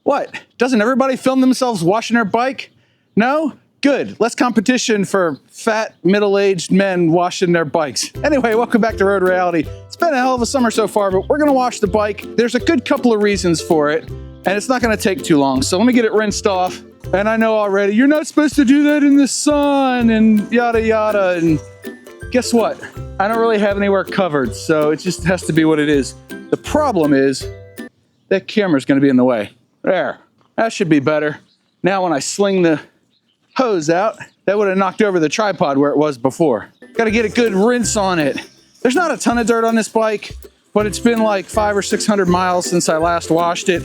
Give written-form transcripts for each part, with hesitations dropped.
What? Doesn't everybody film themselves washing their bike? No? Good. Less competition for fat, middle-aged men washing their bikes. Anyway, welcome back to Road Reality. It's been a hell of a summer so far, but we're gonna wash the bike. There's a good couple of reasons for it, and it's not gonna take too long. So let me get it rinsed off. And I know already, you're not supposed to do that in the sun and yada yada. And guess what? I don't really have anywhere covered, so it just has to be what it is. The problem is that camera's gonna be in the way. There, that should be better. Now when I sling the hose out, that would have knocked over the tripod where it was before. Gotta get a good rinse on it. There's not a ton of dirt on this bike, but it's been like 500 or 600 miles since I last washed it.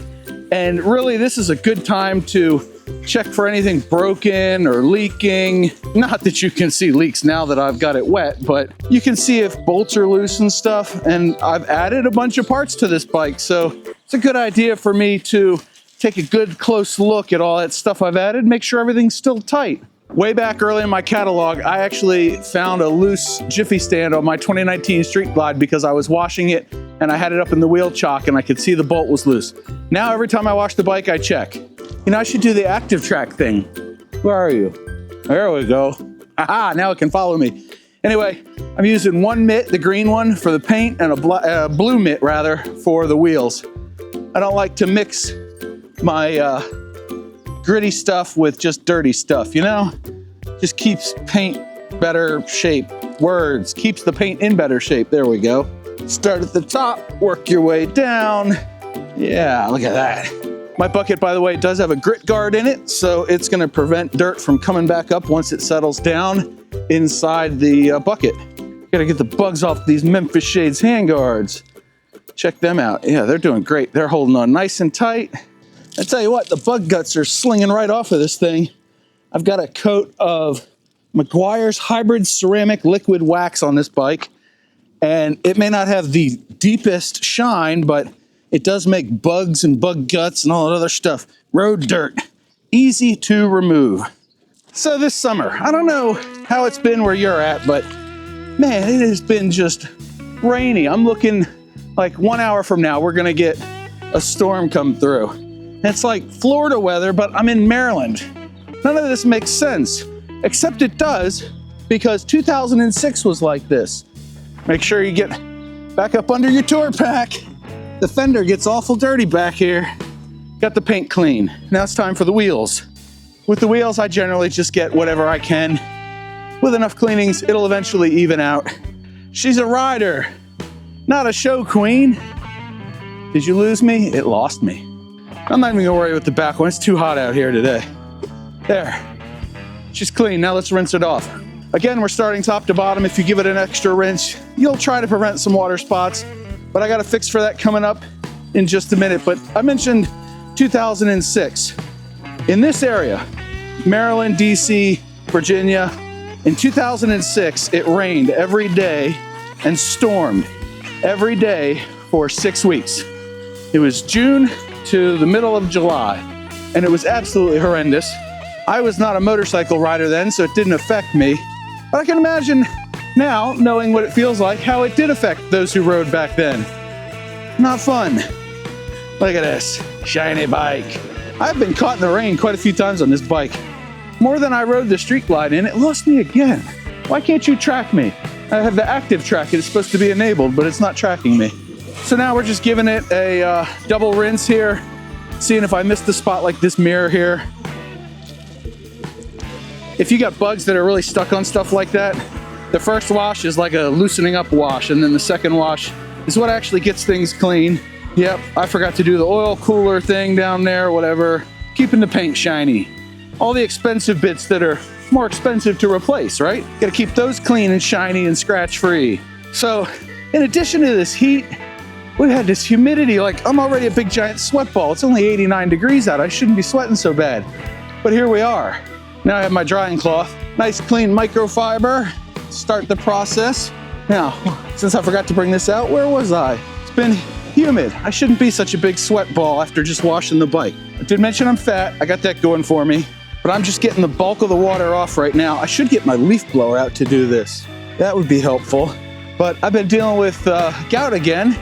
And really, this is a good time to check for anything broken or leaking. Not that you can see leaks now that I've got it wet, but you can see if bolts are loose and stuff. And I've added a bunch of parts to this bike, so it's a good idea for me to take a good close look at all that stuff I've added, make sure everything's still tight. Way back early in my catalog, I actually found a loose jiffy stand on my 2019 Street Glide because I was washing it and I had it up in the wheel chock and I could see the bolt was loose. Now every time I wash the bike, I check. You know, I should do the active track thing. Where are you? There we go. Aha, now it can follow me. Anyway, I'm using one mitt, the green one, for the paint, and a blue mitt, rather, for the wheels. I don't like to mix my gritty stuff with just dirty stuff, you know? Just keeps paint better shape. Words, keeps the paint in better shape. There we go. Start at the top, work your way down. Yeah, look at that. My bucket, by the way, does have a grit guard in it, so it's gonna prevent dirt from coming back up once it settles down inside the bucket. Gotta get the bugs off these Memphis Shades handguards. Check them out. Yeah, they're doing great. They're holding on nice and tight. I tell you what, the bug guts are slinging right off of this thing. I've got a coat of Meguiar's Hybrid Ceramic Liquid Wax on this bike, and it may not have the deepest shine, but it does make bugs and bug guts and all that other stuff. Road dirt, easy to remove. So this summer, I don't know how it's been where you're at, but man, it has been just rainy. I'm looking like 1 hour from now, we're gonna get a storm come through. It's like Florida weather, but I'm in Maryland. None of this makes sense, except it does, because 2006 was like this. Make sure you get back up under your tour pack. The fender gets awful dirty back here. Got the paint clean. Now it's time for the wheels. With the wheels, I generally just get whatever I can. With enough cleanings, it'll eventually even out. She's a rider, not a show queen. Did you lose me? It lost me. I'm not even gonna worry with the back one. It's too hot out here today. There, she's clean. Now let's rinse it off. Again, we're starting top to bottom. If you give it an extra rinse, you'll try to prevent some water spots, but I got a fix for that coming up in just a minute. But I mentioned 2006. In this area, Maryland, DC, Virginia, in 2006, it rained every day and stormed every day for 6 weeks. It was June to the middle of July, and it was absolutely horrendous. I was not a motorcycle rider then, so it didn't affect me, but I can imagine now, knowing what it feels like, how it did affect those who rode back then. Not fun. Look at this, shiny bike. I've been caught in the rain quite a few times on this bike. More than I rode the Street Glide in, it lost me again. Why can't you track me? I have the active track, it's supposed to be enabled, but it's not tracking me. So now we're just giving it a double rinse here, seeing if I missed the spot like this mirror here. If you got bugs that are really stuck on stuff like that, the first wash is like a loosening up wash, and then the second wash is what actually gets things clean. Yep, I forgot to do the oil cooler thing down there, whatever. Keeping the paint shiny. All the expensive bits that are more expensive to replace, right? Gotta keep those clean and shiny and scratch free. So, in addition to this heat, we've had this humidity. Like, I'm already a big giant sweat ball. It's only 89 degrees out. I shouldn't be sweating so bad. But here we are. Now I have my drying cloth. Nice clean microfiber. Start the process. Now, since I forgot to bring this out, where was I? It's been humid. I shouldn't be such a big sweat ball after just washing the bike. I did mention I'm fat. I got that going for me. But I'm just getting the bulk of the water off right now. I should get my leaf blower out to do this. That would be helpful. But I've been dealing with gout again.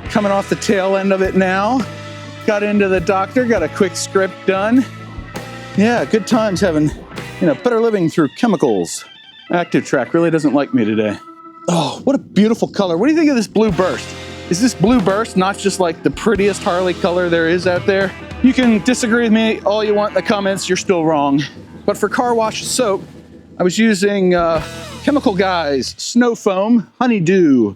Coming off the tail end of it now. got into the doctor, got a quick script done. Yeah, good times having, better living through chemicals. Active Track really doesn't like me today. Oh, what a beautiful color. What do you think of this blue burst? Is this blue burst not just like the prettiest Harley color there is out there? You can disagree with me all you want in the comments, you're still wrong. But for car wash soap, I was using Chemical Guys Snow Foam Honeydew.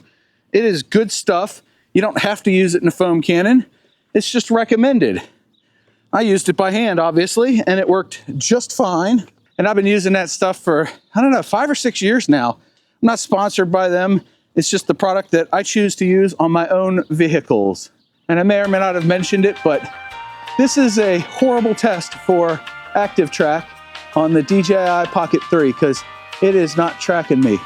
It is good stuff. You don't have to use it in a foam cannon. It's just recommended. I used it by hand, obviously, and it worked just fine. And I've been using that stuff for, 5 or 6 years now. I'm not sponsored by them. It's just the product that I choose to use on my own vehicles. And I may or may not have mentioned it, but this is a horrible test for Active Track on the DJI Pocket 3 because it is not tracking me.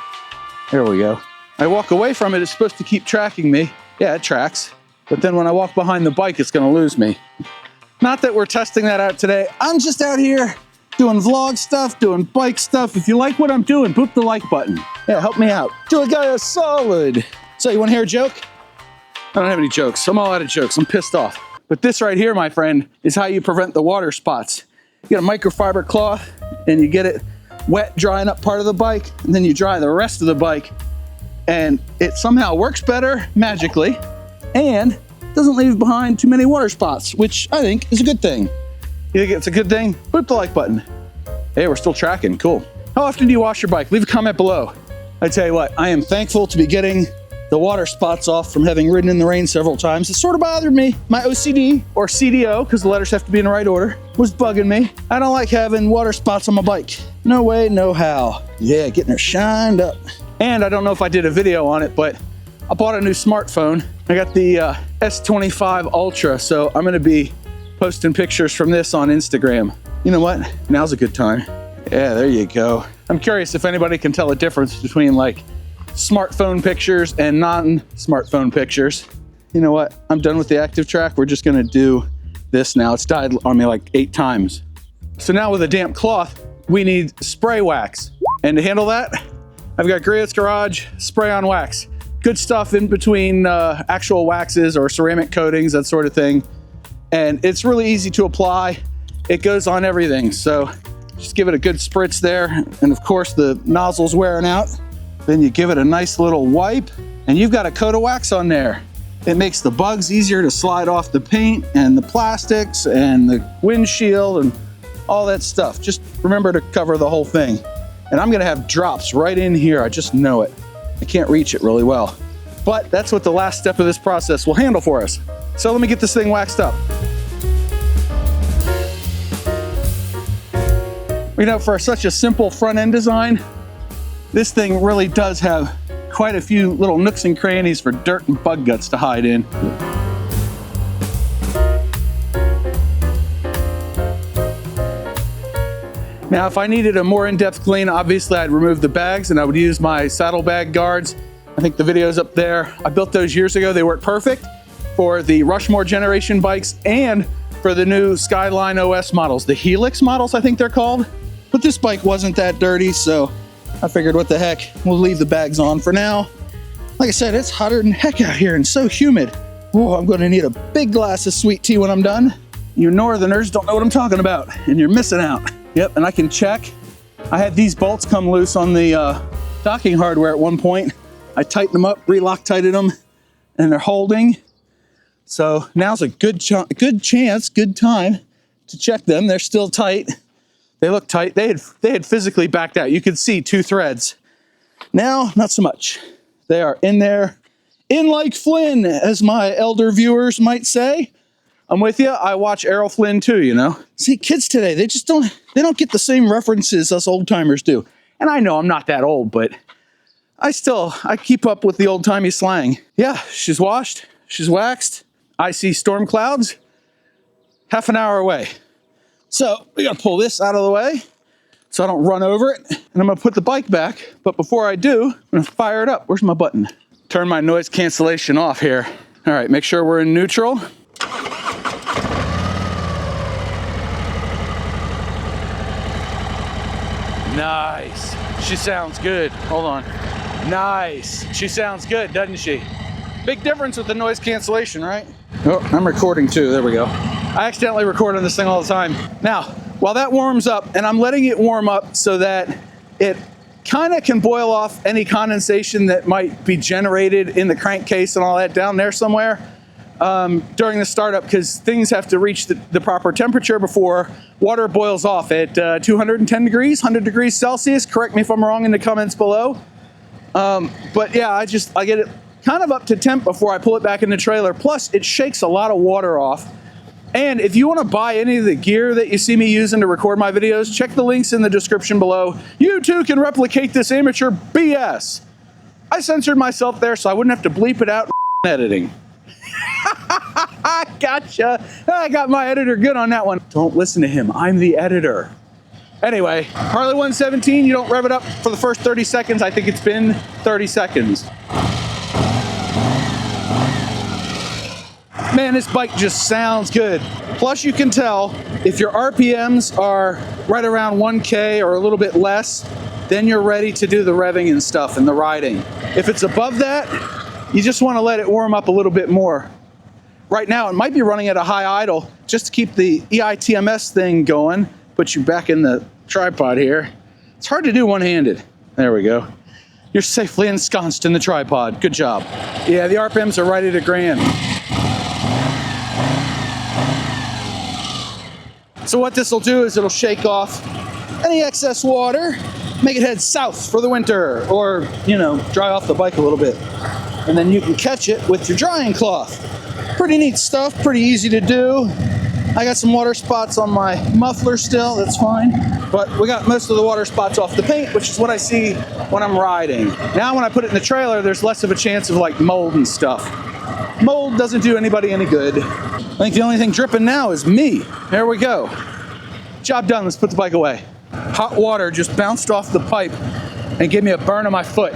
There we go. I walk away from it, it's supposed to keep tracking me. Yeah, it tracks. But then when I walk behind the bike, it's gonna lose me. Not that we're testing that out today. I'm just out here doing vlog stuff, doing bike stuff. If you like what I'm doing, boop the like button. Yeah, help me out. Do a guy a solid. So you wanna hear a joke? I don't have any jokes. I'm all out of jokes. I'm pissed off. But this right here, my friend, is how you prevent the water spots. You get a microfiber cloth and you get it wet, drying up part of the bike, and then you dry the rest of the bike. And it somehow works better magically and doesn't leave behind too many water spots, which I think is a good thing. You think it's a good thing? Boop the like button. Hey, we're still tracking, cool. How often do you wash your bike? Leave a comment below. I tell you what, I am thankful to be getting the water spots off from having ridden in the rain several times. It sort of bothered me. My OCD, or CDO, because the letters have to be in the right order, was bugging me. I don't like having water spots on my bike. No way, no how. Yeah, getting her shined up. And I don't know if I did a video on it, but I bought a new smartphone. I got the S25 Ultra, so I'm gonna be posting pictures from this on Instagram. You know what? Now's a good time. Yeah, there you go. I'm curious if anybody can tell a difference between like smartphone pictures and non-smartphone pictures. You know what? I'm done with the Active Track. We're just gonna do this now. It's died on me like 8 times. So now with a damp cloth, we need spray wax. And to handle that, I've got Griot's Garage spray on wax. Good stuff in between actual waxes or ceramic coatings, that sort of thing. And it's really easy to apply. It goes on everything. So just give it a good spritz there. And of course the nozzle's wearing out. Then you give it a nice little wipe and you've got a coat of wax on there. It makes the bugs easier to slide off the paint and the plastics and the windshield and all that stuff. Just remember to cover the whole thing. And I'm gonna have drops right in here. I just know it. I can't reach it really well. But that's what the last step of this process will handle for us. So let me get this thing waxed up. You know, for such a simple front end design, this thing really does have quite a few little nooks and crannies for dirt and bug guts to hide in. Now, if I needed a more in-depth clean, obviously I'd remove the bags and I would use my saddlebag guards. I think the video's up there. I built those years ago. They work perfect for the Rushmore generation bikes and for the new Skyline OS models, the Helix models, I think they're called. But this bike wasn't that dirty, so I figured what the heck, we'll leave the bags on for now. Like I said, it's hotter than heck out here and so humid. Oh, I'm gonna need a big glass of sweet tea when I'm done. You northerners don't know what I'm talking about and you're missing out. Yep, and I can check. I had these bolts come loose on the docking hardware at one point. I tightened them up, re-Loctited them, and they're holding. So now's a good time to check them. They're still tight. They look tight. They had physically backed out. You could see 2 threads. Now, not so much. They are in there, in like Flynn, as my elder viewers might say. I'm with you. I watch Errol Flynn too, you know. See, kids today, they don't get the same references us old timers do. And I know I'm not that old, but I keep up with the old timey slang. Yeah, she's washed, she's waxed. I see storm clouds, half an hour away. So we gotta pull this out of the way so I don't run over it. And I'm gonna put the bike back. But before I do, I'm gonna fire it up. Where's my button? Turn my noise cancellation off here. All right, make sure we're in neutral. Nice. She sounds good. Hold on. Nice. She sounds good, doesn't she? Big difference with the noise cancellation, right? Oh, I'm recording too, there we go. I accidentally record on this thing all the time. Now, while that warms up, and I'm letting it warm up so that it kind of can boil off any condensation that might be generated in the crankcase and all that down there somewhere during the startup, because things have to reach the proper temperature before water boils off at 210 degrees, 100 degrees Celsius. Correct me if I'm wrong in the comments below. But yeah, I get it kind of up to temp before I pull it back in the trailer. Plus, it shakes a lot of water off. And if you want to buy any of the gear that you see me using to record my videos, check the links in the description below. You too can replicate this amateur BS. I censored myself there so I wouldn't have to bleep it out in editing. Gotcha. I got my editor good on that one. Don't listen to him. I'm the editor. Anyway, Harley 117, you don't rev it up for the first 30 seconds. I think it's been 30 seconds. Man, this bike just sounds good. Plus, you can tell if your RPMs are right around 1K or a little bit less, then you're ready to do the revving and stuff and the riding. If it's above that, you just want to let it warm up a little bit more. Right now, it might be running at a high idle just to keep the EITMS thing going. Put you back in the tripod here. It's hard to do one-handed. There we go. You're safely ensconced in the tripod. Good job. Yeah, the RPMs are right at a grand. So what this will do is it'll shake off any excess water, make it head south for the winter, or, you know, dry off the bike a little bit. And then you can catch it with your drying cloth. Pretty neat stuff, pretty easy to do. I got some water spots on my muffler still, that's fine. But we got most of the water spots off the paint, which is what I see when I'm riding. Now when I put it in the trailer, there's less of a chance of like mold and stuff. Mold doesn't do anybody any good. I think the only thing dripping now is me. There we go. Job done, let's put the bike away. Hot water just bounced off the pipe and gave me a burn on my foot.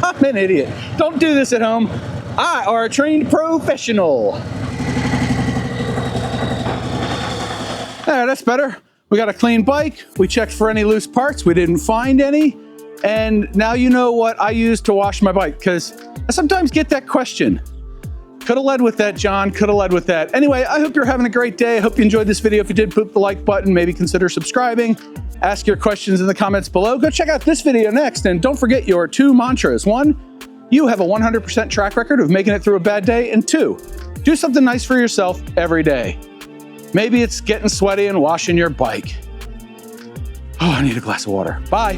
I'm an idiot. Don't do this at home. I are a trained professional. That's better. We got a clean bike. We checked for any loose parts. We didn't find any. And now you know what I use to wash my bike, because I sometimes get that question. Could have led with that, John. Could have led with that. Anyway, I hope you're having a great day. I hope you enjoyed this video. If you did, poop the like button. Maybe consider subscribing. Ask your questions in the comments below. Go check out this video next. And don't forget your 2 mantras. 1, you have a 100% track record of making it through a bad day. And 2, do something nice for yourself every day. Maybe it's getting sweaty and washing your bike. Oh, I need a glass of water. Bye.